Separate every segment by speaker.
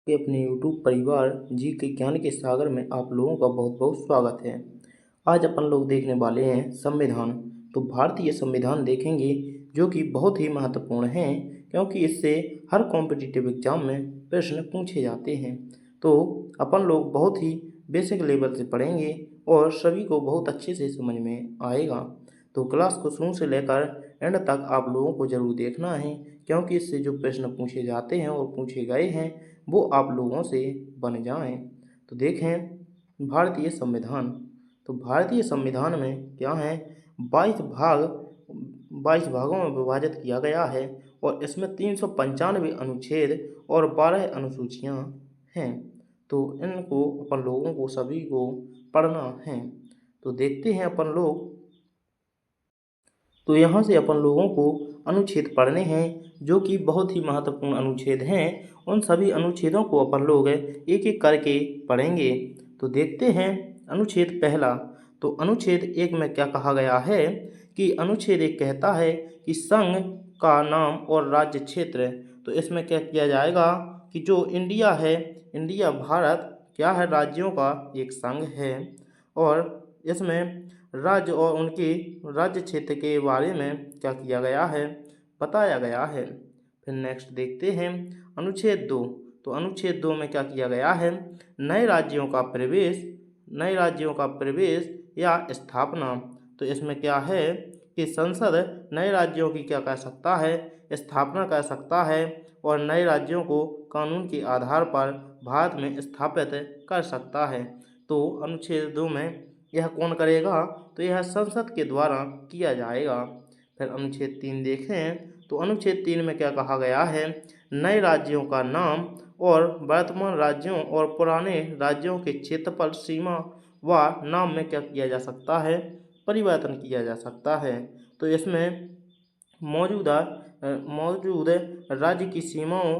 Speaker 1: के अपने यूट्यूब परिवार जी के ज्ञान के सागर में आप लोगों का बहुत बहुत स्वागत है। आज अपन लोग देखने वाले हैं संविधान। तो भारतीय संविधान देखेंगे जो कि बहुत ही महत्वपूर्ण है, क्योंकि इससे हर कॉम्पिटिटिव एग्जाम में प्रश्न पूछे जाते हैं। तो अपन लोग बहुत ही बेसिक लेवल से पढ़ेंगे और सभी को बहुत अच्छे से समझ में आएगा। तो क्लास को शुरू से लेकर एंड तक आप लोगों को जरूर देखना है, क्योंकि इससे जो प्रश्न पूछे जाते हैं और पूछे गए हैं वो आप लोगों से बन जाएं। तो देखें भारतीय संविधान। तो भारतीय संविधान में क्या है, 22 भागों में विभाजित किया गया है और इसमें 395 अनुच्छेद और 12 अनुसूचियां हैं। तो इनको अपन लोगों को सभी को पढ़ना है। तो देखते हैं अपन लोग। तो यहाँ से अपन लोगों को अनुच्छेद पढ़ने हैं जो कि बहुत ही महत्वपूर्ण अनुच्छेद हैं। उन सभी अनुच्छेदों को अपन लोग एक एक करके पढ़ेंगे। तो देखते हैं अनुच्छेद पहला। तो अनुच्छेद एक में क्या कहा गया है कि अनुच्छेद एक कहता है कि संघ का नाम और राज्य क्षेत्र। तो इसमें क्या किया जाएगा कि जो इंडिया है, इंडिया भारत क्या है, राज्यों का एक संघ है और इसमें राज्य और उनके राज्य क्षेत्र के बारे में क्या किया गया है, बताया गया है। फिर नेक्स्ट देखते हैं अनुच्छेद दो। तो अनुच्छेद दो में क्या किया गया है, नए राज्यों का प्रवेश, नए राज्यों का प्रवेश या स्थापना। तो इसमें क्या है कि संसद नए राज्यों की क्या कर सकता है, स्थापना कर सकता है और नए राज्यों को कानून के आधार पर भारत में स्थापित कर सकता है। तो अनुच्छेद दो में यह कौन करेगा, तो यह संसद के द्वारा किया जाएगा। फिर अनुच्छेद तीन देखें। तो अनुच्छेद तीन में क्या कहा गया है, नए राज्यों का नाम और वर्तमान राज्यों और पुराने राज्यों के क्षेत्रफल, सीमा व नाम में क्या किया जा सकता है, परिवर्तन किया जा सकता है। तो इसमें मौजूद राज्य की सीमाओं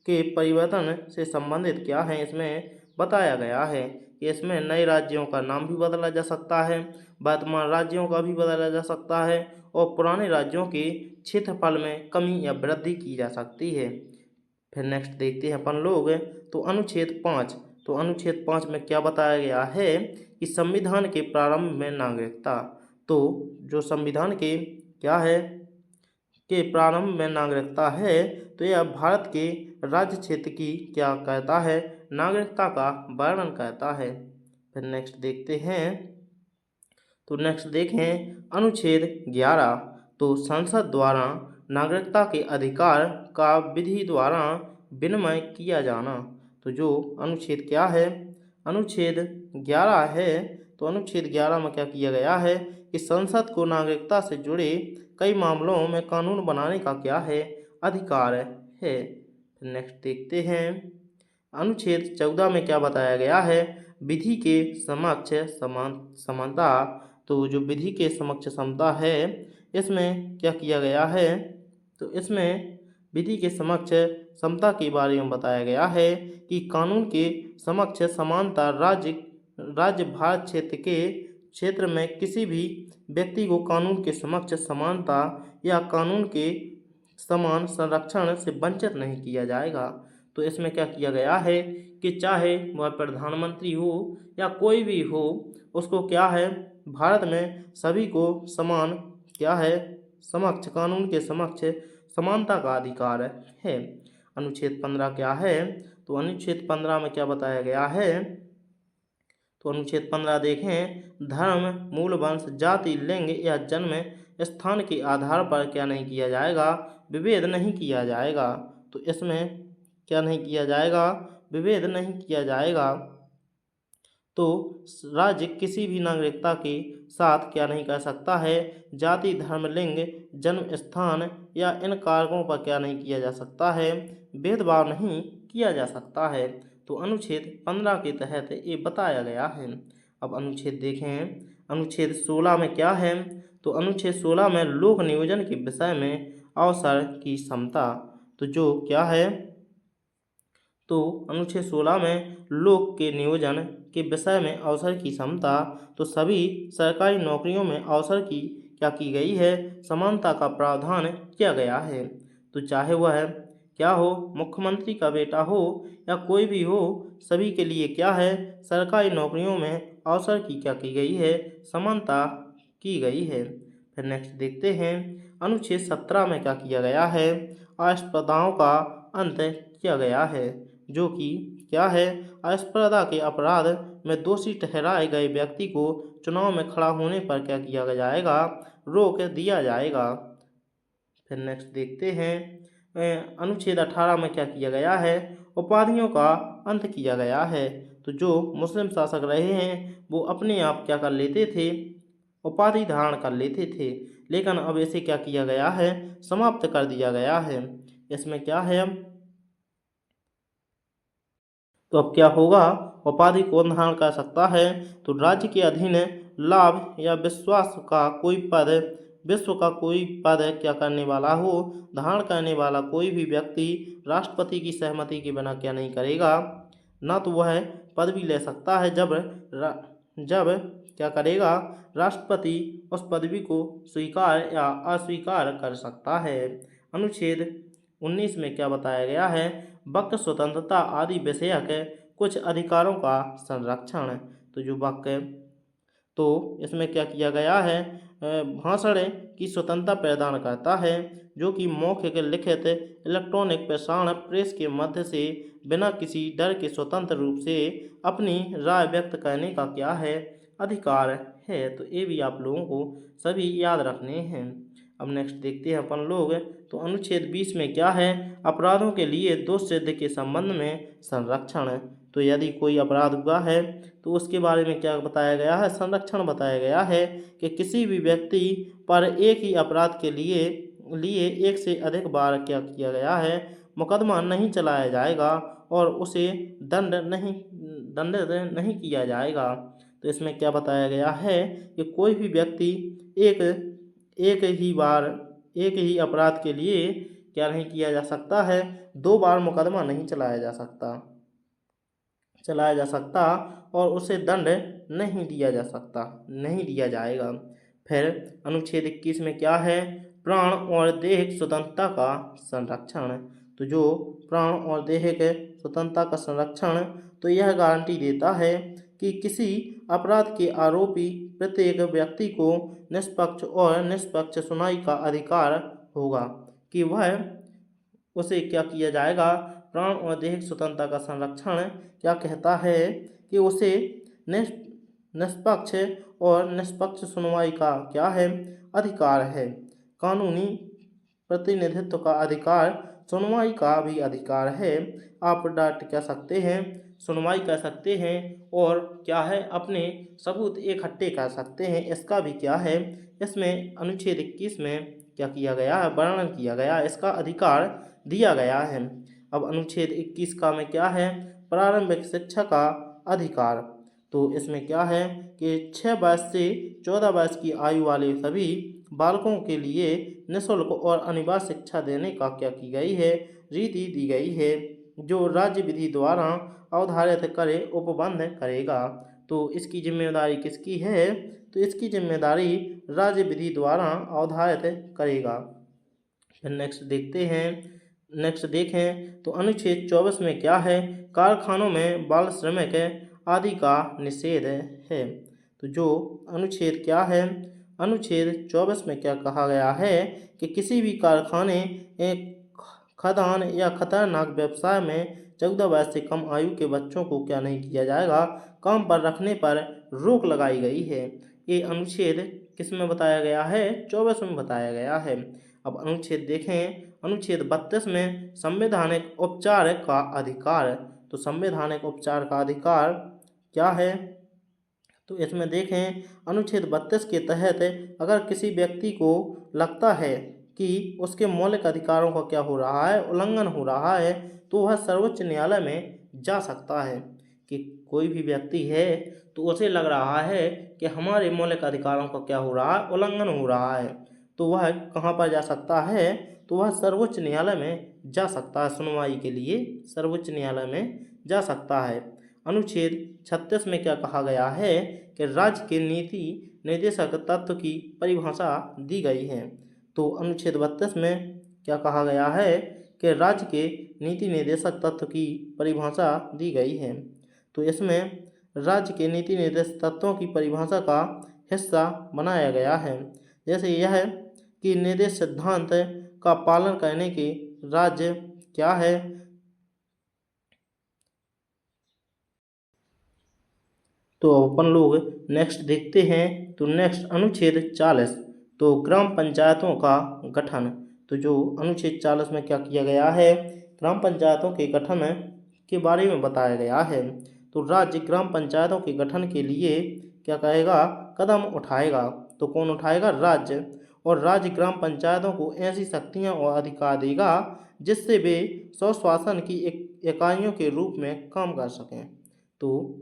Speaker 1: के परिवर्तन से संबंधित क्या है, इसमें बताया गया है कि इसमें नए राज्यों का नाम भी बदला जा सकता है, वर्तमान राज्यों का भी बदला जा सकता है और पुराने राज्यों के क्षेत्रफल में कमी या वृद्धि की जा सकती है। फिर नेक्स्ट देखते हैं अपन लोग। तो अनुच्छेद पाँच। तो अनुच्छेद पाँच में क्या बताया गया है कि संविधान के प्रारंभ में नागरिकता। तो जो संविधान के क्या है के प्रारंभ में नागरिकता है, तो यह भारत के राज्य क्षेत्र की क्या कहता है, नागरिकता का वर्णन करता है। फिर नेक्स्ट देखते हैं। तो नेक्स्ट देखें अनुच्छेद 11। तो संसद द्वारा नागरिकता के अधिकार का विधि द्वारा विनिमय किया जाना। तो जो अनुच्छेद क्या है, अनुच्छेद 11 है। तो अनुच्छेद 11 में क्या किया गया है कि संसद को नागरिकता से जुड़े कई मामलों में कानून बनाने का क्या है, अधिकार है। नेक्स्ट देखते हैं अनुच्छेद 14 में क्या बताया गया है, विधि के समक्ष समानता। तो जो विधि के समक्ष समता है, इसमें क्या किया गया है, तो इसमें विधि के समक्ष समता के बारे में बताया गया है कि कानून के समक्ष समानता राज्य भारत क्षेत्र में किसी भी व्यक्ति को कानून के समक्ष समानता या कानून के समान संरक्षण से वंचित नहीं किया जाएगा। तो इसमें क्या किया गया है कि चाहे वह प्रधानमंत्री हो या कोई भी हो, उसको क्या है, भारत में सभी को समान क्या है, समक्ष कानून के समक्ष समानता का अधिकार है। अनुच्छेद 15 क्या है, तो अनुच्छेद 15 में क्या बताया गया है, तो अनुच्छेद 15 देखें, धर्म, मूल वंश, जाति, लिंग या जन्म स्थान के आधार पर क्या नहीं किया जाएगा, विभेद नहीं किया जाएगा। तो इसमें क्या नहीं किया जाएगा, विभेद नहीं किया जाएगा। तो राज्य किसी भी नागरिकता के साथ क्या नहीं कर सकता है, जाति, धर्म, लिंग, जन्म स्थान या इन कारकों पर क्या नहीं किया जा सकता है, भेदभाव नहीं किया जा सकता है। तो अनुच्छेद 15 के तहत ये बताया गया है। अब अनुच्छेद देखें, अनुच्छेद 16 में क्या है, तो अनुच्छेद 16 में लोक नियोजन के विषय में अवसर की समता। तो जो क्या है, तो अनुच्छेद 16 में लोक के नियोजन के विषय में अवसर की समता। तो सभी सरकारी नौकरियों में अवसर की क्या की गई है, समानता का प्रावधान किया गया है। तो चाहे वह क्या हो, मुख्यमंत्री का बेटा हो या कोई भी हो, सभी के लिए क्या है, सरकारी नौकरियों में अवसर की क्या की गई है, समानता की गई है। फिर नेक्स्ट देखते हैं, अनुच्छेद 17 में क्या किया गया है, अस्पर्धाओं का अंत किया गया है, जो कि क्या है, अस्पर्धा के अपराध में दोषी ठहराए गए व्यक्ति को चुनाव में खड़ा होने पर क्या किया जाएगा, रोक दिया जाएगा। फिर नेक्स्ट देखते हैं, अनुच्छेद 18 में क्या किया गया है, उपाधियों का अंत किया गया है। तो जो मुस्लिम शासक रहे हैं वो अपने आप क्या कर लेते थे, उपाधि धारण कर लेते थे, लेकिन अब इसे क्या किया गया है, समाप्त कर दिया गया है। इसमें क्या है, तो अब क्या होगा, उपाधि कौन धारण कर सकता है, तो राज्य के अधीन लाभ या विश्वास का कोई पद, विश्व का कोई पद क्या करने वाला हो, धारण करने वाला कोई भी व्यक्ति राष्ट्रपति की सहमति के बिना क्या नहीं करेगा, ना तो वह पद भी ले सकता है जब क्या करेगा, राष्ट्रपति उस पदवी को स्वीकार या अस्वीकार कर सकता है। अनुच्छेद 19 में क्या बताया गया है, वक्त स्वतंत्रता आदि विषयक कुछ अधिकारों का संरक्षण। तो जो वक्त, तो इसमें क्या किया गया है, भाषण की स्वतंत्रता प्रदान करता है, जो कि मौखिक, लिखित, इलेक्ट्रॉनिक प्रसारण, प्रेस के मध्य से बिना किसी डर के स्वतंत्र रूप से अपनी राय व्यक्त करने का क्या है, अधिकार है। तो ये भी आप लोगों को सभी याद रखने हैं। अब नेक्स्ट देखते हैं अपन लोग, तो अनुच्छेद 20 में क्या है, अपराधों के लिए दोष सिद्ध के संबंध में संरक्षण। तो यदि कोई अपराध हुआ है तो उसके बारे में क्या बताया गया है, संरक्षण बताया गया है कि किसी भी व्यक्ति पर एक ही अपराध के लिए लिए एक से अधिक बार क्या किया गया है, मुकदमा नहीं चलाया जाएगा और उसे दंडित नहीं किया जाएगा। तो इसमें क्या बताया गया है कि कोई भी व्यक्ति एक एक ही बार एक ही अपराध के लिए क्या नहीं किया जा सकता है, 2 बार मुकदमा नहीं चलाया जा सकता और उसे दंड नहीं दिया जाएगा। फिर अनुच्छेद 21 में क्या है, प्राण और देहिक स्वतंत्रता का संरक्षण। तो जो प्राण और देहिक स्वतंत्रता का संरक्षण, तो यह गारंटी देता है कि किसी अपराध के आरोपी प्रत्येक व्यक्ति को निष्पक्ष सुनवाई का अधिकार होगा, कि वह उसे क्या किया जाएगा, प्राण और दैहिक स्वतंत्रता का संरक्षण क्या कहता है कि उसे निष्पक्ष सुनवाई का क्या है, अधिकार है। कानूनी प्रतिनिधित्व का अधिकार, सुनवाई का भी अधिकार है। आप डायरेक्ट कह सकते हैं, सुनवाई कर सकते हैं और क्या है, अपने सबूत इकट्ठे कर सकते हैं। इसका भी क्या है, इसमें अनुच्छेद 21 में क्या किया गया है, वर्णन किया गया, इसका अधिकार दिया गया है। अब अनुच्छेद 21 का में क्या है, प्रारंभिक शिक्षा का अधिकार। तो इसमें क्या है कि 6 वर्ष से 14 वर्ष की आयु वाले सभी बालकों के लिए निःशुल्क और अनिवार्य शिक्षा देने का क्या की गई है, रीति दी गई है, जो राज्य विधि द्वारा अवधारित करे उपबंध करेगा। तो इसकी जिम्मेदारी किसकी है, तो इसकी जिम्मेदारी राज्य विधि द्वारा अवधारित करेगा। फिर नेक्स्ट देखें तो अनुच्छेद 24 में क्या है, कारखानों में बाल श्रमिक आदि का निषेध है। तो जो अनुच्छेद क्या है, अनुच्छेद 24 में क्या कहा गया है कि किसी भी कारखाने, खदान या खतरनाक व्यवसाय में 14 वर्ष से कम आयु के बच्चों को क्या नहीं किया जाएगा, काम पर रखने पर रोक लगाई गई है। ये अनुच्छेद किस में बताया गया है, 24 में बताया गया है। अब अनुच्छेद देखें, अनुच्छेद 32 में संवैधानिक उपचार का अधिकार। तो संवैधानिक उपचार का अधिकार क्या है, तो इसमें देखें, अनुच्छेद 32 के तहत अगर किसी व्यक्ति को लगता है कि उसके मौलिक अधिकारों का क्या हो रहा है, उल्लंघन हो रहा है, तो वह सर्वोच्च न्यायालय में जा सकता है। कि कोई भी व्यक्ति है तो उसे लग रहा है कि हमारे मौलिक अधिकारों का क्या हो रहा है, उल्लंघन हो रहा है, तो वह कहाँ पर जा सकता है, तो वह सर्वोच्च न्यायालय में जा सकता है, सुनवाई के लिए सर्वोच्च न्यायालय में जा सकता है। अनुच्छेद 36 में क्या कहा गया है कि राज्य के नीति निर्देशक तत्व की परिभाषा दी गई है। तो अनुच्छेद 32 में क्या कहा गया है कि राज्य के नीति निर्देशक तत्व की परिभाषा दी गई है। तो इसमें राज्य के नीति निर्देशक तत्वों की परिभाषा का हिस्सा बनाया गया है। जैसे यह है कि निर्देश सिद्धांत का पालन करने के राज्य क्या है। तो अपन लोग नेक्स्ट देखते हैं। तो नेक्स्ट अनुच्छेद 40, तो ग्राम पंचायतों का गठन। तो जो अनुच्छेद 40 में क्या किया गया है, ग्राम पंचायतों के गठन के बारे में बताया गया है। तो राज्य ग्राम पंचायतों के गठन के लिए क्या कहेगा, कदम उठाएगा। तो कौन उठाएगा, राज्य। और राज्य ग्राम पंचायतों को ऐसी शक्तियां और अधिकार देगा जिससे वे स्वशासन की इकाइयों के रूप में काम कर सकें। तो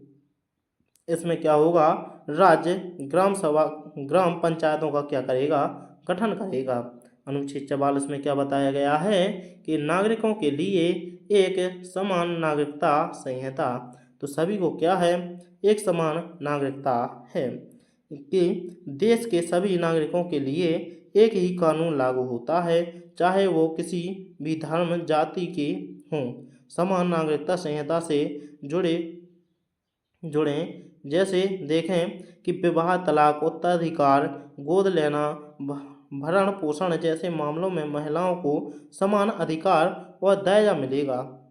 Speaker 1: इसमें क्या होगा, राज्य ग्राम पंचायतों का क्या करेगा, गठन करेगा। अनुच्छेद 44 में क्या बताया गया है कि नागरिकों के लिए एक समान नागरिकता संहिता। तो सभी को क्या है, एक समान नागरिकता है कि देश के सभी नागरिकों के लिए एक ही कानून लागू होता है, चाहे वो किसी भी धर्म जाति के हों। समान नागरिकता संहिता से जुड़े जैसे देखें कि विवाह, तलाक, उत्तराधिकार, गोद लेना, भरण पोषण जैसे मामलों में महिलाओं को समान अधिकार और दर्जा मिलेगा।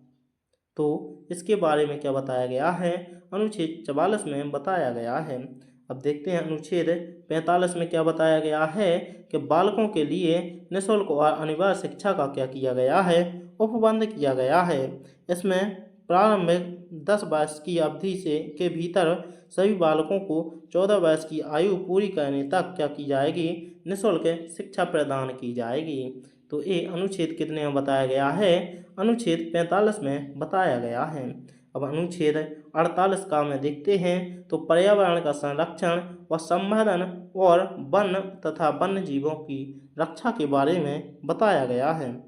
Speaker 1: तो इसके बारे में क्या बताया गया है, अनुच्छेद 44 में बताया गया है। अब देखते हैं अनुच्छेद 45 में क्या बताया गया है कि बालकों के लिए निःशुल्क और अनिवार्य शिक्षा का क्या किया गया है, उपबंध किया गया है। इसमें प्रारंभिक 10 वर्ष की अवधि के भीतर सभी बालकों को 14 वर्ष की आयु पूरी करने तक क्या की जाएगी, निःशुल्क शिक्षा प्रदान की जाएगी। तो ये अनुच्छेद कितने में बताया गया है, अनुच्छेद 45 में बताया गया है। अब अनुच्छेद 48 का में देखते हैं। तो पर्यावरण का संरक्षण व संवर्धन और वन तथा वन्य जीवों की रक्षा के बारे में बताया गया है।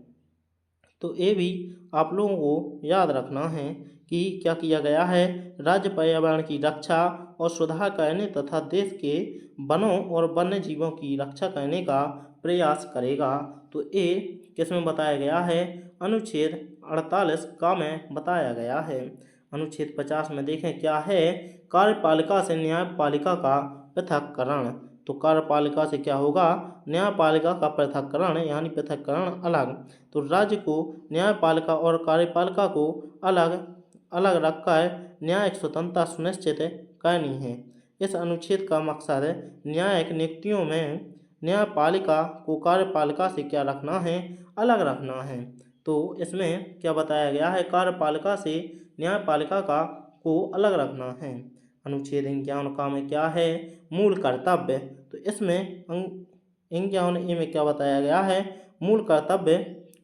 Speaker 1: तो ये भी आप लोगों को याद रखना है कि क्या किया गया है, राज्य पर्यावरण की रक्षा और सुधार करने तथा देश के वनों और वन्य जीवों की रक्षा करने का प्रयास करेगा। तो ये किसमें बताया गया है, अनुच्छेद 48 का में बताया गया है। अनुच्छेद 50 में देखें क्या है, कार्यपालिका से न्यायपालिका का पृथक्करण। तो कार्यपालिका से क्या होगा, न्यायपालिका का पृथक्करण यानी पृथक्करण अलग। तो राज्य को न्यायपालिका और कार्यपालिका को अलग अलग रखकर न्यायिक स्वतंत्रता सुनिश्चित करनी है। इस अनुच्छेद का मकसद न्यायिक नियुक्तियों में न्यायपालिका को कार्यपालिका से क्या रखना है, अलग रखना है। तो इसमें क्या बताया गया है, कार्यपालिका से न्यायपालिका को अलग रखना है। अनुच्छेद 51 का में क्या है, मूल कर्तव्य। तो इसमें 51 में क्या बताया गया है, मूल कर्तव्य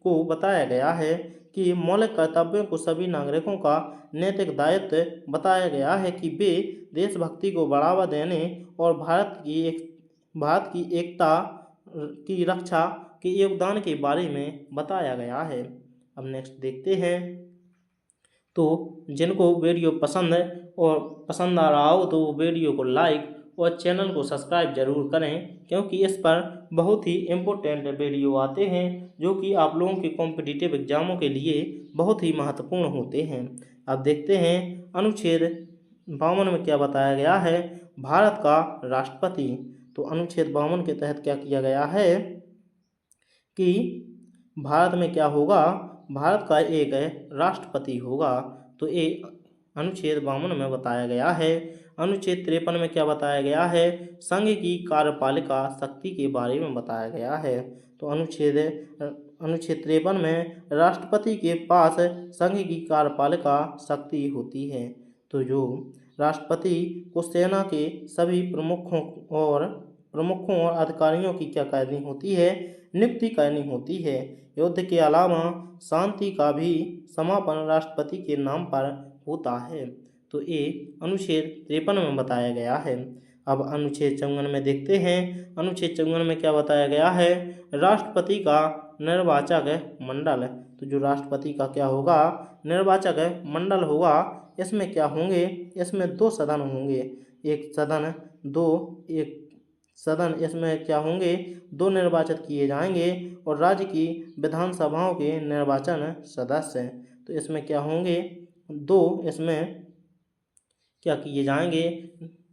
Speaker 1: को बताया गया है कि मौलिक कर्तव्यों को सभी नागरिकों का नैतिक दायित्व बताया गया है कि वे देशभक्ति को बढ़ावा देने और भारत की एकता की रक्षा के योगदान के बारे में बताया गया है। अब नेक्स्ट देखते हैं। तो जिनको वीडियो पसंद आ रहा हो तो वीडियो को लाइक और चैनल को सब्सक्राइब जरूर करें, क्योंकि इस पर बहुत ही इम्पोर्टेंट वीडियो आते हैं जो कि आप लोगों के कॉम्पिटिटिव एग्जामों के लिए बहुत ही महत्वपूर्ण होते हैं। अब देखते हैं अनुच्छेद 52 में क्या बताया गया है, भारत का राष्ट्रपति। तो अनुच्छेद 52 के तहत क्या किया गया है कि भारत में क्या होगा, भारत का एक राष्ट्रपति होगा। तो ये अनुच्छेद 52 में बताया गया है। अनुच्छेद 53 में क्या बताया गया है, संघ की कार्यपालिका शक्ति के बारे में बताया गया है। तो अनुच्छेद 53 में राष्ट्रपति के पास संघ की कार्यपालिका शक्ति होती है। तो जो राष्ट्रपति को सेना के सभी प्रमुखों और अधिकारियों की क्या करनी होती है, नियुक्ति करनी होती है। युद्ध के अलावा शांति का भी समापन राष्ट्रपति के नाम पर होता है। तो ये अनुच्छेद 53 में बताया गया है। अब अनुच्छेद 54 में देखते हैं। अनुच्छेद 54 में क्या बताया गया है, राष्ट्रपति का निर्वाचक मंडल। तो जो राष्ट्रपति का क्या होगा, निर्वाचक मंडल होगा। इसमें क्या होंगे, इसमें 2 सदन होंगे, एक सदन, इसमें क्या होंगे, 2 निर्वाचित किए जाएंगे और राज्य की विधानसभाओं के निर्वाचन सदस्य। तो इसमें क्या होंगे, 2 इसमें क्या किए जाएंगे,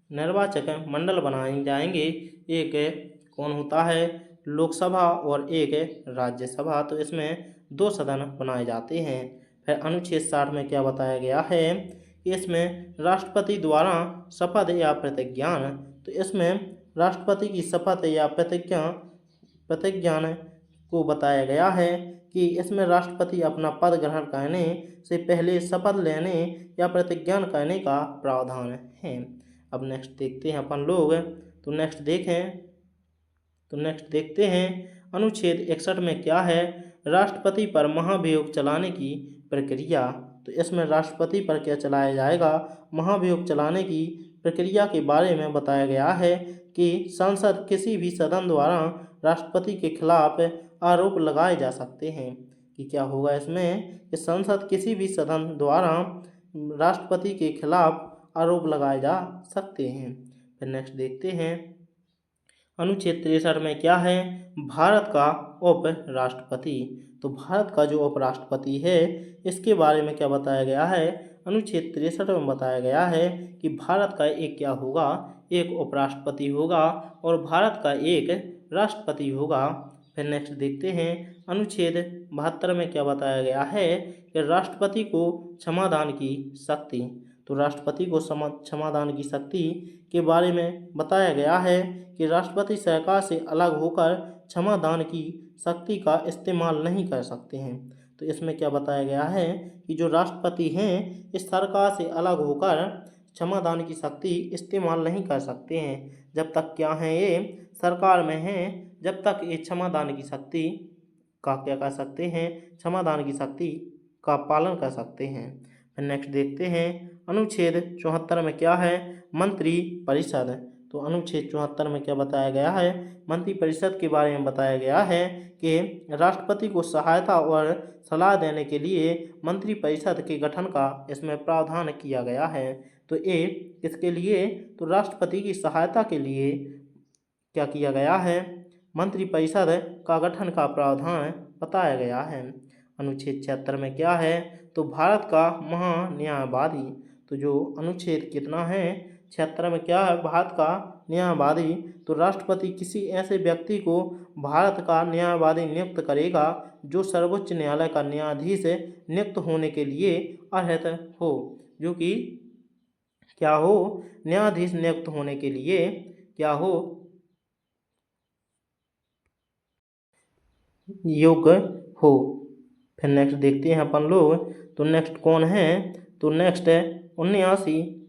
Speaker 1: निर्वाचक मंडल बनाए जाएंगे। एक कौन होता है, लोकसभा और एक राज्यसभा। तो इसमें 2 सदन बनाए जाते हैं। फिर अनुच्छेद 60 में क्या बताया गया है कि इसमें राष्ट्रपति द्वारा शपथ या प्रतिज्ञान। तो इसमें राष्ट्रपति की शपथ या प्रतिज्ञान को बताया गया है कि इसमें राष्ट्रपति अपना पद ग्रहण करने से पहले शपथ लेने या प्रतिज्ञान करने का प्रावधान है। अब नेक्स्ट देखते हैं अपन लोग। तो नेक्स्ट देखते हैं अनुच्छेद 61 में क्या है, राष्ट्रपति पर महाभियोग चलाने की प्रक्रिया। तो इसमें राष्ट्रपति पर क्या चलाया जाएगा, महाभियोग चलाने की प्रक्रिया के बारे में बताया गया है कि संसद किसी भी सदन द्वारा राष्ट्रपति के खिलाफ आरोप लगाए जा सकते हैं। कि क्या होगा इसमें, कि संसद किसी भी सदन द्वारा राष्ट्रपति के खिलाफ आरोप लगाए जा सकते हैं। फिर नेक्स्ट देखते हैं अनुच्छेद 63 में क्या है, भारत का उप राष्ट्रपति। तो भारत का जो उपराष्ट्रपति है इसके बारे में क्या बताया गया है, अनुच्छेद 63 में बताया गया है कि भारत का एक क्या होगा, एक उपराष्ट्रपति होगा और भारत का एक राष्ट्रपति होगा। फिर नेक्स्ट देखते हैं अनुच्छेद 72 में क्या बताया गया है कि राष्ट्रपति को क्षमादान की शक्ति। तो राष्ट्रपति को क्षमादान की शक्ति के बारे में बताया गया है कि राष्ट्रपति सरकार से अलग होकर क्षमादान की शक्ति का इस्तेमाल नहीं कर सकते हैं। तो इसमें क्या बताया गया है कि जो राष्ट्रपति हैं इस सरकार से अलग होकर क्षमादान की शक्ति इस्तेमाल नहीं कर सकते हैं। जब तक क्या हैं, ये सरकार में हैं, जब तक ये क्षमादान की शक्ति का क्या कर सकते हैं, क्षमादान की शक्ति का पालन कर सकते हैं। फिर नेक्स्ट देखते हैं अनुच्छेद 74 में क्या है, मंत्री परिषद। तो अनुच्छेद 74 में क्या बताया गया है, मंत्री परिषद के बारे में बताया गया है कि राष्ट्रपति को सहायता और सलाह देने के लिए मंत्री परिषद के गठन का इसमें प्रावधान किया गया है। तो ये किसके लिए, तो राष्ट्रपति की सहायता के लिए क्या किया गया है, मंत्री परिषद का गठन का प्रावधान बताया गया है। अनुच्छेद 76 में क्या है, तो भारत का महान्यायवादी। तो जो अनुच्छेद कितना है, 76 में क्या है, भारत का न्यायवादी। तो राष्ट्रपति किसी ऐसे व्यक्ति को भारत का न्यायवादी नियुक्त करेगा जो सर्वोच्च न्यायालय का न्यायाधीश नियुक्त होने के लिए अर्हत हो। जो कि क्या हो, न्यायाधीश नियुक्त होने के लिए क्या हो, योग्य हो। फिर नेक्स्ट देखते हैं अपन लोग। तो नेक्स्ट कौन है, तो नेक्स्ट है 79।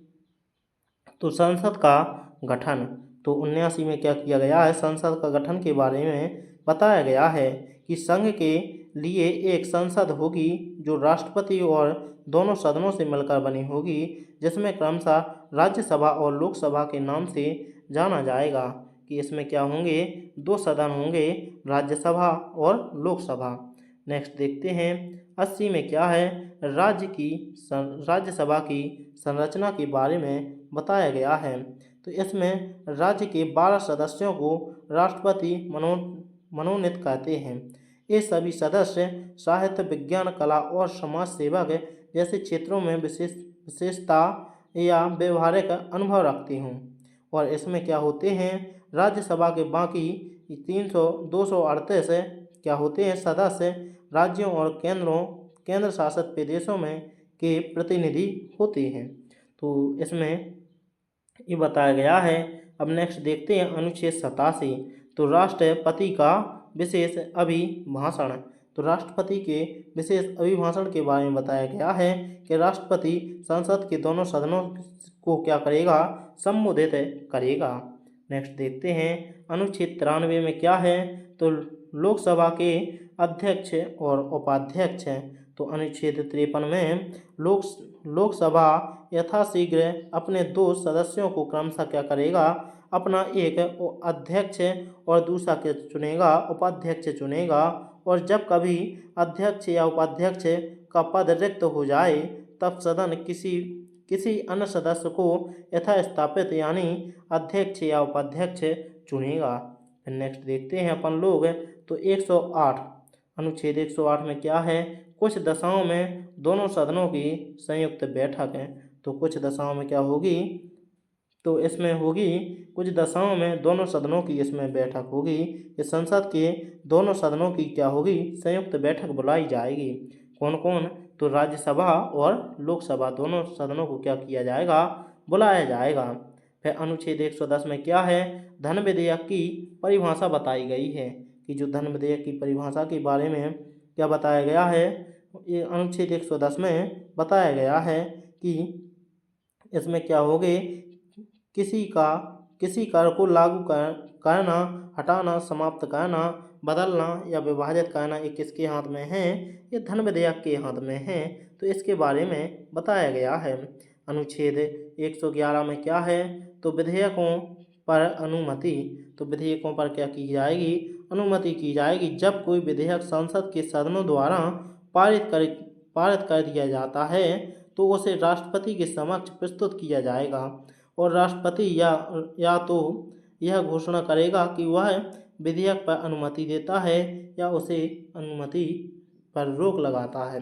Speaker 1: तो संसद का गठन। तो 79 में क्या किया गया है, संसद का गठन के बारे में बताया गया है कि संघ के लिए एक संसद होगी जो राष्ट्रपति और दोनों सदनों से मिलकर बनी होगी, जिसमें क्रमशः राज्यसभा और लोकसभा के नाम से जाना जाएगा। कि इसमें क्या होंगे, 2 सदन होंगे, राज्यसभा और लोकसभा। नेक्स्ट देखते हैं 80 में क्या है, राज्यसभा की संरचना के बारे में बताया गया है। तो इसमें राज्य के 12 सदस्यों को राष्ट्रपति मनोनीत करते हैं। ये सभी सदस्य साहित्य, विज्ञान, कला और समाज सेवा के जैसे क्षेत्रों में विशेषता या व्यवहारिक अनुभव रखते हों। और इसमें क्या होते हैं, राज्यसभा के बाकी 238 क्या होते हैं, सदस्य राज्यों और केंद्र शासित प्रदेशों में के प्रतिनिधि होते हैं। तो इसमें ये बताया गया है। अब नेक्स्ट देखते हैं अनुच्छेद 87। तो राष्ट्रपति का विशेष अभिभाषण। तो राष्ट्रपति के विशेष अभिभाषण के बारे में बताया गया है कि राष्ट्रपति संसद के दोनों सदनों को क्या करेगा, संबोधित करेगा। नेक्स्ट देखते हैं अनुच्छेद 93 में क्या है, तो लोकसभा के अध्यक्ष और उपाध्यक्ष। तो अनुच्छेद 53 में लोकसभा यथाशीघ्र अपने 2 सदस्यों को क्रमशः क्या करेगा, अपना एक अध्यक्ष और दूसरा के चुनेगा, उपाध्यक्ष चुनेगा। और जब कभी अध्यक्ष या उपाध्यक्ष का पद रिक्त हो जाए तब सदन किसी अन्य सदस्य को यथास्थापित यानी अध्यक्ष या उपाध्यक्ष चुनेगा। फिर नेक्स्ट देखते हैं अपन लोग, तो 108 अनुच्छेद 108 में क्या है, कुछ दशाओं में दोनों सदनों की संयुक्त बैठक है। तो कुछ दशाओं में क्या होगी, तो इसमें होगी कुछ दशाओं में दोनों सदनों की इसमें बैठक होगी। इस संसद के दोनों सदनों की क्या होगी, संयुक्त बैठक बुलाई जाएगी। कौन कौन, तो राज्यसभा और लोकसभा दोनों सदनों को क्या किया जाएगा, बुलाया जाएगा। फिर अनुच्छेद 110 में क्या है, धन विधेयक की परिभाषा बताई गई है कि जो धन विधेयक की परिभाषा के बारे में क्या बताया गया है, ये अनुच्छेद 110 में बताया गया है कि इसमें क्या होगे, किसी कर को लागू करना, हटाना, समाप्त करना, बदलना या विभाजित करना ये किसके हाथ में है, ये धन विधेयक के हाथ में है। तो इसके बारे में बताया गया है। अनुच्छेद 111 में क्या है, तो विधेयकों पर अनुमति, तो विधेयकों पर क्या की जाएगी, अनुमति की जाएगी जब कोई विधेयक संसद के सदनों द्वारा पारित कर दिया जाता है तो उसे राष्ट्रपति के समक्ष प्रस्तुत किया जाएगा और राष्ट्रपति या तो यह घोषणा करेगा कि वह विधेयक पर अनुमति देता है या उसे अनुमति पर रोक लगाता है।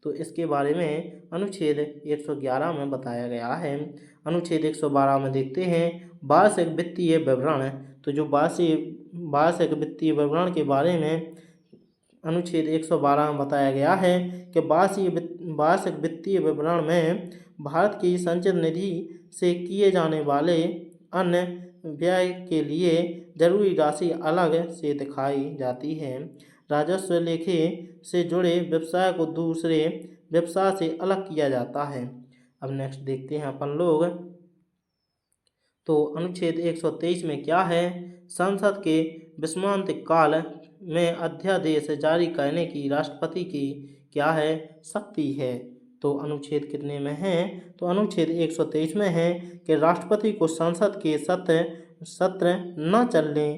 Speaker 1: तो इसके बारे में अनुच्छेद 111 में बताया गया है। अनुच्छेद 112 में देखते हैं वार्षिक वित्तीय विवरण। तो जो वार्षिक वित्तीय विवरण के बारे में अनुच्छेद 112 में बताया गया है कि वार्षिक वित्तीय विवरण में भारत की संचित निधि से किए जाने वाले अन्य व्यय के लिए जरूरी राशि अलग से दिखाई जाती है। राजस्व लेखे से जुड़े व्यवसाय को दूसरे व्यवसाय से अलग किया जाता है। अब नेक्स्ट देखते हैं अपन लोग, तो अनुच्छेद 123 में क्या है, संसद के विस्मांतिक काल में अध्यादेश जारी करने की राष्ट्रपति की क्या है, शक्ति है। तो अनुच्छेद कितने में है, तो अनुच्छेद 123 में है कि राष्ट्रपति को संसद के सत्र न चलने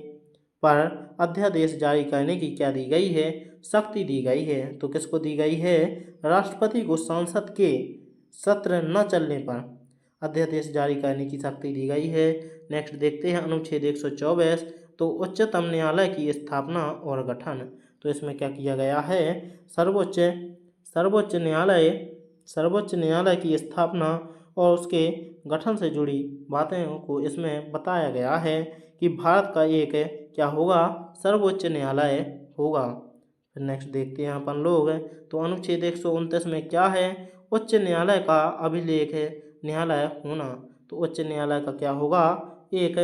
Speaker 1: पर अध्यादेश जारी करने की क्या दी गई है, शक्ति दी गई है। तो किसको दी गई है, राष्ट्रपति को संसद के सत्र न चलने पर अध्यादेश जारी करने की शक्ति दी गई है। नेक्स्ट देखते हैं अनुच्छेद 124, तो उच्चतम न्यायालय की स्थापना और गठन। तो इसमें क्या किया गया है, सर्वोच्च न्यायालय की स्थापना और उसके गठन से जुड़ी बातों को इसमें बताया गया है कि भारत का एक क्या होगा, सर्वोच्च न्यायालय होगा। फिर नेक्स्ट देखते हैं अपन लोग, तो अनुच्छेद 129 में क्या है, उच्च न्यायालय का अभिलेख न्यायालय होना। तो उच्च न्यायालय का क्या होगा, एक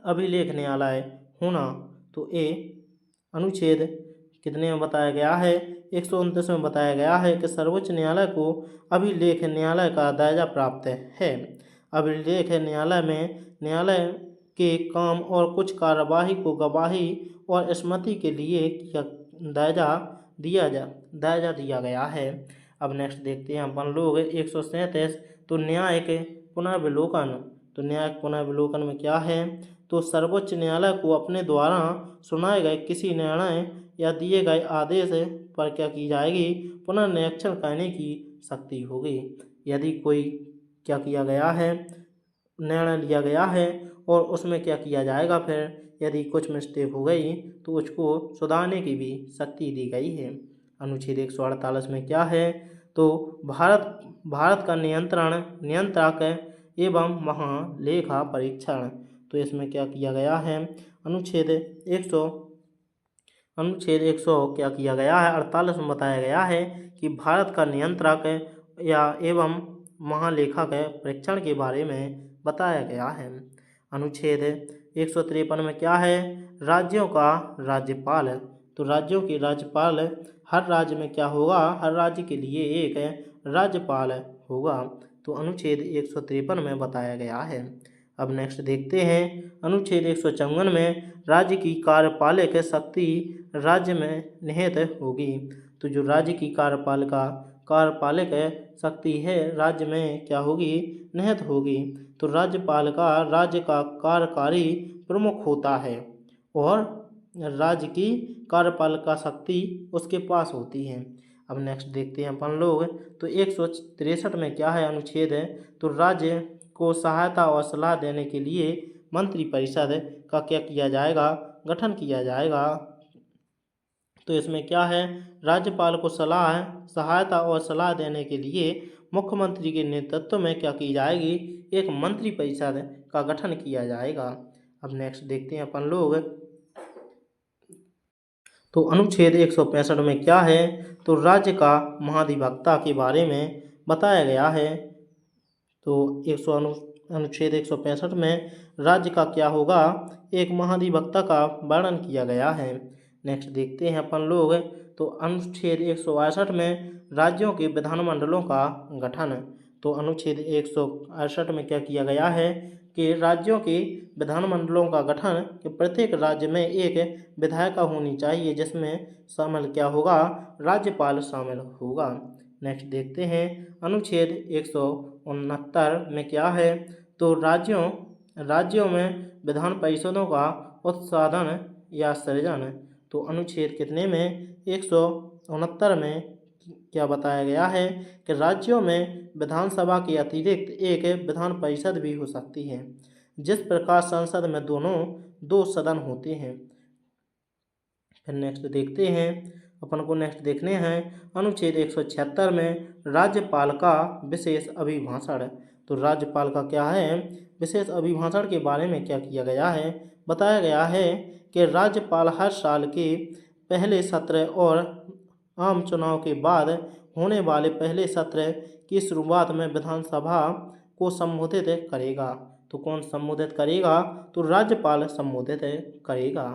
Speaker 1: अभिलेख न्यायालय होना। तो ये अनुच्छेद कितने में बताया गया है, 129 में बताया गया है कि सर्वोच्च न्यायालय को अभिलेख न्यायालय का दर्जा प्राप्त है। अभिलेख न्यायालय में न्यायालय के काम और कुछ कार्यवाही को गवाही और स्मृति के लिए दर्जा दिया गया है। अब नेक्स्ट देखते हैं अपन लोग 137, तो न्यायिक पुनर्विलोकन। तो न्यायिक पुनर्विलोकन में क्या है, तो सर्वोच्च न्यायालय को अपने द्वारा सुनाए गए किसी निर्णय या दिए गए आदेश पर क्या की जाएगी, पुनर्निरीक्षण करने की शक्ति होगी। यदि कोई क्या किया गया है, निर्णय लिया गया है और उसमें क्या किया जाएगा, फिर यदि कुछ मिस्टेक हो गई तो उसको सुधारने की भी शक्ति दी गई है। अनुच्छेद 148 में क्या है, तो भारत का नियंत्रक एवं महालेखा परीक्षण। तो इसमें क्या किया गया है, अनुच्छेद 100 क्या किया गया है, 48 में बताया गया है कि भारत का नियंत्रक या एवं महालेखक परीक्षण के बारे में बताया गया है। अनुच्छेद 153 में क्या है, राज्यों का राज्यपाल। तो राज्यों के राज्यपाल, हर राज्य में क्या होगा, हर राज्य के लिए एक राज्यपाल होगा। तो अनुच्छेद 153 में बताया गया है। अब नेक्स्ट देखते हैं अनुच्छेद 154 में राज्य की कार्यपालक शक्ति राज्य में निहित होगी। तो जो राज्य की कार्यपालक शक्ति है राज्य में क्या होगी, निहित होगी। तो राज्यपाल का राज्य का कार्यकारी प्रमुख होता है और राज्य की कार्यपालिका शक्ति उसके पास होती है। अब नेक्स्ट देखते हैं अपन लोग, तो 163 में क्या है अनुच्छेद है, तो राज्य को सहायता और सलाह देने के लिए मंत्रिपरिषद का क्या किया जाएगा, गठन किया जाएगा। तो इसमें क्या है, राज्यपाल को सहायता और सलाह देने के लिए मुख्यमंत्री के नेतृत्व में क्या की जाएगी, एक मंत्रिपरिषद का गठन किया जाएगा। अब नेक्स्ट देखते हैं अपन लोग, तो अनुच्छेद 165 में क्या है, तो राज्य का महाधिवक्ता के बारे में बताया गया है। तो अनुच्छेद 165 में राज्य का क्या होगा, एक महाधिवक्ता का वर्णन किया गया है। नेक्स्ट देखते हैं अपन लोग, तो अनुच्छेद 168 में राज्यों के विधानमंडलों का गठन। तो अनुच्छेद 168 में क्या किया गया है कि राज्यों के विधानमंडलों का गठन, कि प्रत्येक राज्य में एक विधायिका होनी चाहिए, जिसमें शामिल क्या होगा, राज्यपाल शामिल होगा। नेक्स्ट देखते हैं, अनुच्छेद 169 में क्या है, तो राज्यों में विधान परिषदों का उत्साधन या सृजन। तो अनुच्छेद कितने में, 169 में क्या बताया गया है कि राज्यों में विधानसभा के अतिरिक्त एक विधान परिषद भी हो सकती है, जिस प्रकार संसद में दो सदन होते हैं। फिर नेक्स्ट देखते हैं, अपन को नेक्स्ट देखने हैं अनुच्छेद 176 में राज्यपाल का विशेष अभिभाषण। तो राज्यपाल का क्या है, विशेष अभिभाषण के बारे में क्या किया गया है, बताया गया है कि राज्यपाल हर साल के पहले सत्र और आम चुनाव के बाद होने वाले पहले सत्र की शुरुआत में विधानसभा को संबोधित करेगा। तो कौन संबोधित करेगा, तो राज्यपाल संबोधित करेगा।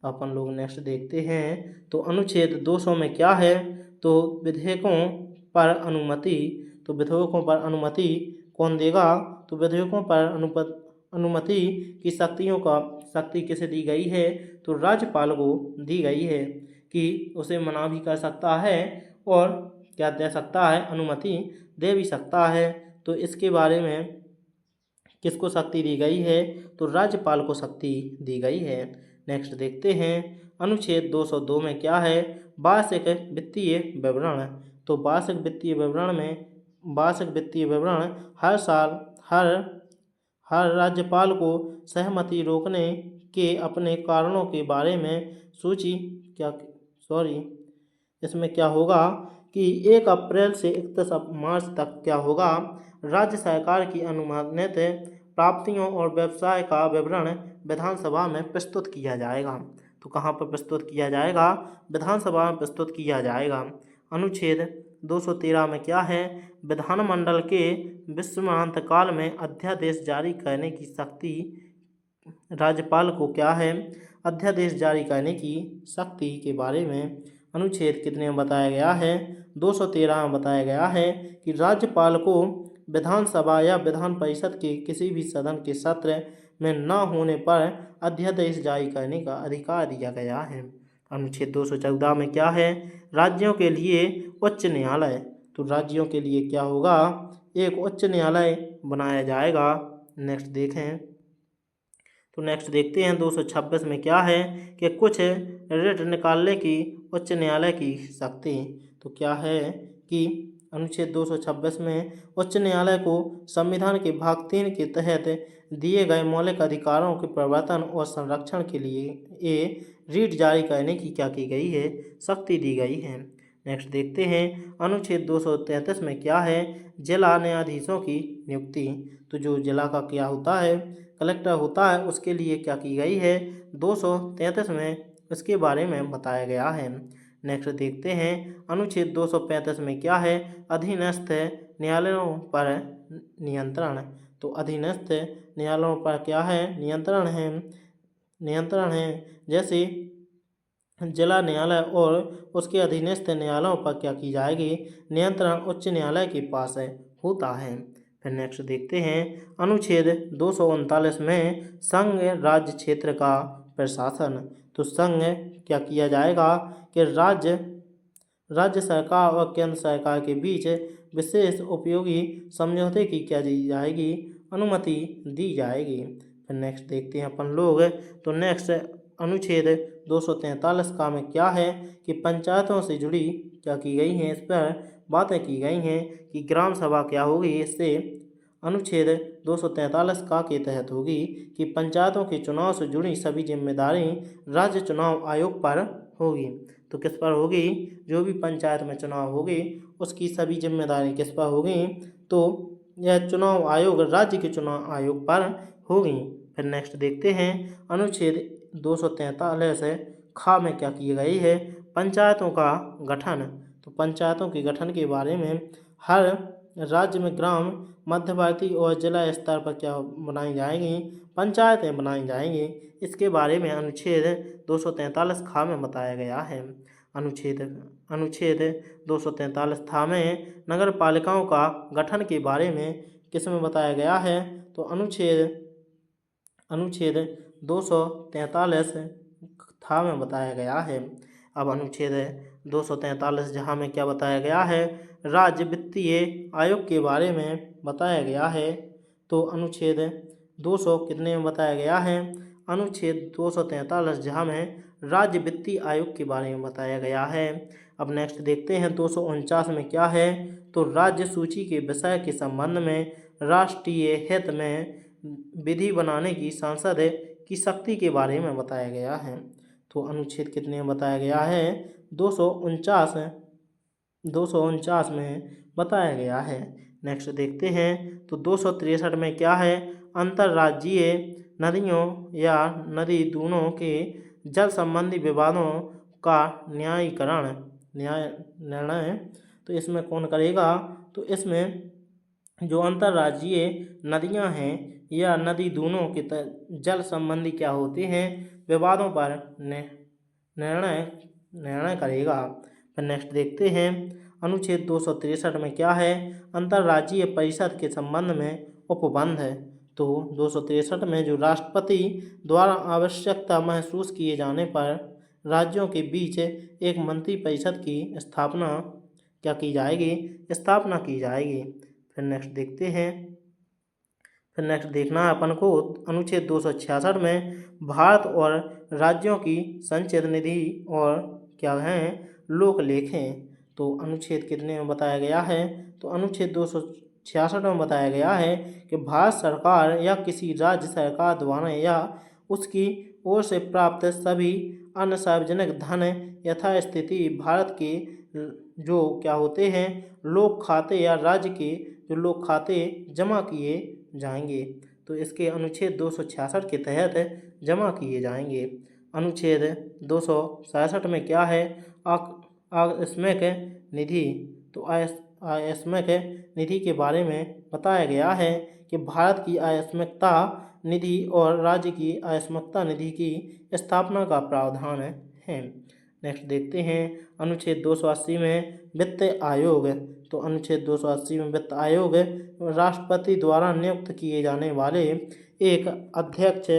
Speaker 1: अपन लोग नेक्स्ट देखते हैं, तो अनुच्छेद 200 में क्या है, तो विधेयकों पर अनुमति। तो विधेयकों पर अनुमति कौन देगा, तो विधेयकों पर अनुमति की शक्ति किसे दी गई है, तो राज्यपाल को दी गई है कि उसे मना भी कर सकता है और क्या दे सकता है, अनुमति दे भी सकता है। तो इसके बारे में किसको शक्ति दी गई है, तो राज्यपाल को शक्ति दी गई है। नेक्स्ट देखते हैं, अनुच्छेद 202 में क्या है, वार्षिक वित्तीय विवरण। तो वार्षिक वित्तीय विवरण हर साल हर राज्यपाल को सहमति रोकने के अपने कारणों के बारे में इसमें क्या होगा कि 1 अप्रैल से 31 मार्च तक क्या होगा, राज्य सरकार की अनुमानित प्राप्तियों और व्यवसाय का विवरण विधानसभा में प्रस्तुत किया जाएगा। तो कहाँ पर प्रस्तुत किया जाएगा, विधानसभा में प्रस्तुत किया जाएगा। अनुच्छेद 213 में क्या है, विधानमंडल के विश्रांत काल में अध्यादेश जारी करने की शक्ति राज्यपाल को क्या है, अध्यादेश जारी करने की शक्ति के बारे में अनुच्छेद कितने में बताया गया है, 213 में बताया गया है कि राज्यपाल को विधानसभा या विधान परिषद के किसी भी सदन के सत्र में न होने पर अध्यादेश जारी करने का अधिकार दिया गया है। अनुच्छेद 214 में क्या है, राज्यों के लिए उच्च न्यायालय। तो राज्यों के लिए क्या होगा, एक उच्च न्यायालय बनाया जाएगा। नेक्स्ट देखें, तो नेक्स्ट देखते हैं 226 में क्या है कि कुछ रिट निकालने की उच्च न्यायालय की शक्ति। तो क्या है कि अनुच्छेद 226 में उच्च न्यायालय को संविधान के भाग 3 के तहत दिए गए मौलिक अधिकारों के प्रवर्तन और संरक्षण के लिए रीट जारी करने की क्या की गई है, शक्ति दी गई है। नेक्स्ट देखते हैं, अनुच्छेद 233 में क्या है, जिला न्यायाधीशों की नियुक्ति। तो जो जिला का क्या होता है, कलेक्टर होता है, उसके लिए क्या की गई है, 233 में इसके बारे में बताया गया है। नेक्स्ट देखते हैं, अनुच्छेद 235 में क्या है, अधीनस्थ न्यायालयों पर नियंत्रण। तो अधीनस्थ न्यायालयों पर क्या है, नियंत्रण है जैसे जिला न्यायालय और उसके अधीनस्थ न्यायालयों पर क्या की जाएगी, नियंत्रण उच्च न्यायालय के पास होता है। फिर नेक्स्ट देखते हैं, अनुच्छेद 239 में संघ राज्य क्षेत्र का प्रशासन। तो संघ क्या किया जाएगा कि राज्य सरकार और केंद्र सरकार के बीच विशेष उपयोगी समझौते की क्या दी जाएगी, अनुमति दी जाएगी। फिर नेक्स्ट देखते हैं अपन लोग, तो नेक्स्ट अनुच्छेद 243 का में क्या है कि पंचायतों से जुड़ी क्या की गई हैं, इस पर बातें की गई हैं कि ग्राम सभा क्या होगी, इससे अनुच्छेद 243 का के तहत होगी कि पंचायतों के चुनाव से जुड़ी सभी जिम्मेदारी राज्य चुनाव आयोग पर होगी। तो किस पर होगी? जो भी पंचायत में चुनाव होगी उसकी सभी जिम्मेदारी किस पर होगी? तो यह चुनाव आयोग राज्य के चुनाव आयोग पर होगी। फिर नेक्स्ट देखते हैं अनुच्छेद 243 खा में क्या की गई है? पंचायतों का गठन। तो पंचायतों के गठन के बारे में हर राज्य में ग्राम, मध्यवर्ती और जिला स्तर पर क्या बनाई जाएंगी? पंचायतें बनाई जाएंगी। इसके बारे में अनुच्छेद 243 खा में बताया गया है। अनुच्छेद 243 था में नगर पालिकाओं का गठन के बारे में किस में बताया गया है? तो अनुच्छेद 243 था में बताया गया है। अब अनुच्छेद 243 जहाँ में क्या बताया गया है? राज्य वित्तीय आयोग के बारे में बताया गया है। तो अनुच्छेद 200 कितने में बताया गया है? अनुच्छेद 243 जहाँ में राज्य वित्तीय आयोग के बारे में बताया गया है। अब नेक्स्ट देखते हैं 249 में क्या है? तो राज्य सूची के विषय के संबंध में राष्ट्रीय हित में विधि बनाने की संसद की शक्ति के बारे में बताया गया है। तो अनुच्छेद कितने में बताया गया है? 249 में बताया गया है। नेक्स्ट देखते हैं तो 263 में क्या है? अंतर्राज्यीय नदियों या नदी दूनों के जल संबंधी विवादों का निर्णय तो इसमें कौन करेगा? तो इसमें जो अंतर्राज्यीय नदियां हैं या नदी दूनों के जल संबंधी क्या होते हैं? विवादों पर निर्णय करेगा। फिर नेक्स्ट देखते हैं अनुच्छेद 263 में क्या है? अंतर्राज्यीय परिषद के संबंध में उपबंध है। तो 263 में जो राष्ट्रपति द्वारा आवश्यकता महसूस किए जाने पर राज्यों के बीच एक मंत्री परिषद की स्थापना क्या की जाएगी? स्थापना की जाएगी। फिर नेक्स्ट देखते हैं। फिर नेक्स्ट देखना है अपन को अनुच्छेद 266 में भारत और राज्यों की संचित निधि और क्या हैं? लोकलेखें। तो अनुच्छेद कितने में बताया गया है? तो अनुच्छेद 266 में बताया गया है कि भारत सरकार या किसी राज्य सरकार द्वारा या उसकी ओर से प्राप्त सभी अन्य सार्वजनिक धन यथास्थिति भारत के जो क्या होते हैं लोक खाते या राज्य के जो लोक खाते जमा किए जाएंगे। तो इसके अनुच्छेद 266 के तहत जमा किए जाएंगे। अनुच्छेद 267 में क्या है? आकस्मिक निधि। तो आकस्मिक निधि के बारे में बताया गया है कि भारत की आकस्मिकता निधि और राज्य की आकस्मिकता निधि की स्थापना का प्रावधान है। नेक्स्ट देखते हैं अनुच्छेद 280 में वित्त आयोग। तो अनुच्छेद 280 में वित्त आयोग राष्ट्रपति द्वारा नियुक्त किए जाने वाले एक अध्यक्ष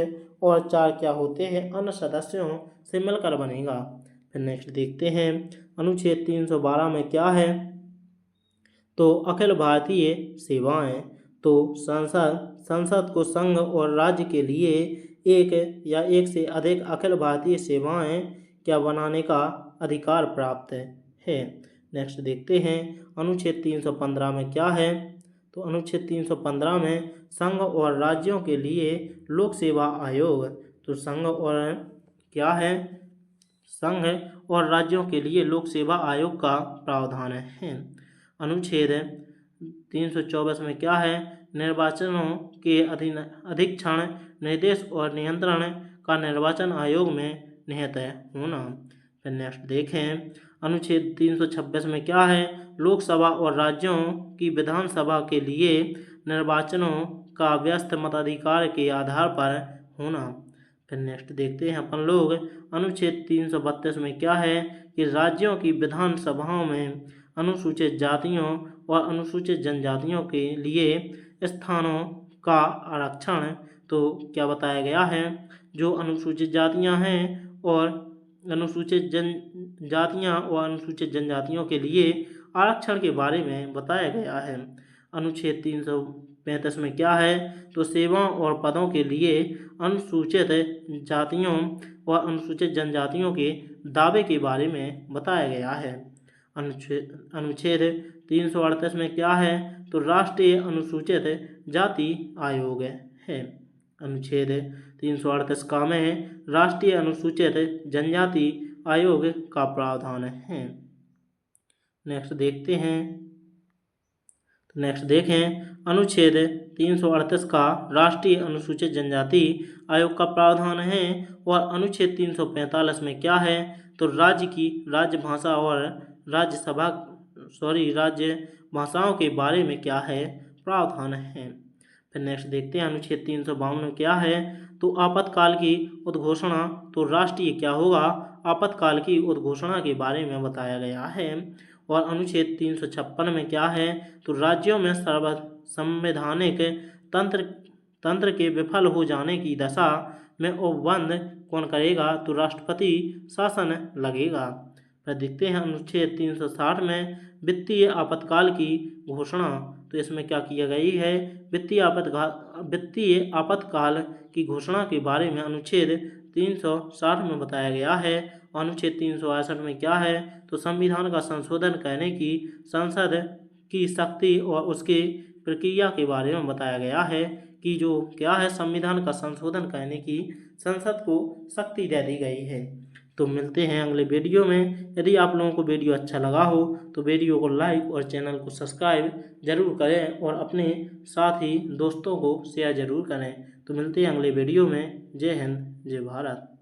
Speaker 1: और 4 क्या होते हैं? अन्य सदस्यों से मिलकर बनेगा। फिर नेक्स्ट देखते हैं अनुच्छेद 312 में क्या है? तो अखिल भारतीय सेवाएं। तो संसद को संघ और राज्य के लिए एक या एक से अधिक अखिल भारतीय सेवाएं क्या बनाने का अधिकार प्राप्त है। नेक्स्ट देखते हैं अनुच्छेद 315 में क्या है? तो अनुच्छेद 315 में संघ और राज्यों के लिए लोक सेवा आयोग। तो संघ और क्या है? संघ और राज्यों के लिए लोक सेवा आयोग का प्रावधान है। अनुच्छेद 324 में क्या है? निर्वाचनों के अधीक्षण, निर्देश और नियंत्रण का निर्वाचन आयोग में निहित होना। फिर नेक्स्ट देखें अनुच्छेद 326 में क्या है? लोकसभा और राज्यों की विधानसभा के लिए निर्वाचनों का व्यस्त मताधिकार के आधार पर होना। फिर नेक्स्ट देखते हैं अपन लोग अनुच्छेद 332 में क्या है? कि राज्यों की विधानसभाओं में अनुसूचित जातियों और अनुसूचित जनजातियों के लिए स्थानों का आरक्षण। तो क्या बताया गया है? जो अनुसूचित जातियां हैं और अनुसूचित जनजातियां और अनुसूचित जनजातियों के लिए आरक्षण के बारे में बताया गया है। अनुच्छेद 335 में क्या है? तो सेवाओं और पदों के लिए अनुसूचित जातियों और अनुसूचित जनजातियों के दावे के बारे में बताया गया है। अनुच्छेद 338 में क्या है, तो राष्ट्रीय अनुसूचित जाति आयोग है। अनुच्छेद 338 का में राष्ट्रीय अनुसूचित जनजाति आयोग का प्रावधान है। नेक्स्ट देखते हैं, नेक्स्ट देखें अनुच्छेद 338 का राष्ट्रीय अनुसूचित जनजाति आयोग का प्रावधान है। और अनुच्छेद 345 में क्या है, तो राज्य की राज्य भाषा और राज्य भाषाओं के बारे में क्या है, प्रावधान है। फिर नेक्स्ट देखते हैं अनुच्छेद 352 में क्या है, तो आपातकाल की उद्घोषणा, तो राष्ट्रीय क्या होगा, आपातकाल की उद्घोषणा के बारे में बताया गया है। और अनुच्छेद 356 में क्या है, तो राज्यों में संवैधानिक तंत्र के विफल हो जाने की दशा में उपबंध कौन करेगा, तो राष्ट्रपति शासन लगेगा। फिर देखते हैं अनुच्छेद 360 में वित्तीय आपातकाल की घोषणा, तो इसमें क्या किया गई है, वित्तीय आपातकाल की घोषणा के बारे में अनुच्छेद 360 में बताया गया है। अनुच्छेद 362 में क्या है, तो संविधान का संशोधन करने की संसद की शक्ति और उसकी प्रक्रिया के बारे में बताया गया है कि जो क्या है, संविधान का संशोधन करने की संसद को शक्ति दे दी गई है। तो मिलते हैं अगले वीडियो में। यदि आप लोगों को वीडियो अच्छा लगा हो तो वीडियो को लाइक और चैनल को सब्सक्राइब जरूर करें और अपने साथी दोस्तों को शेयर जरूर करें। तो मिलते हैं अगले वीडियो में। जय हिंद, जय भारत।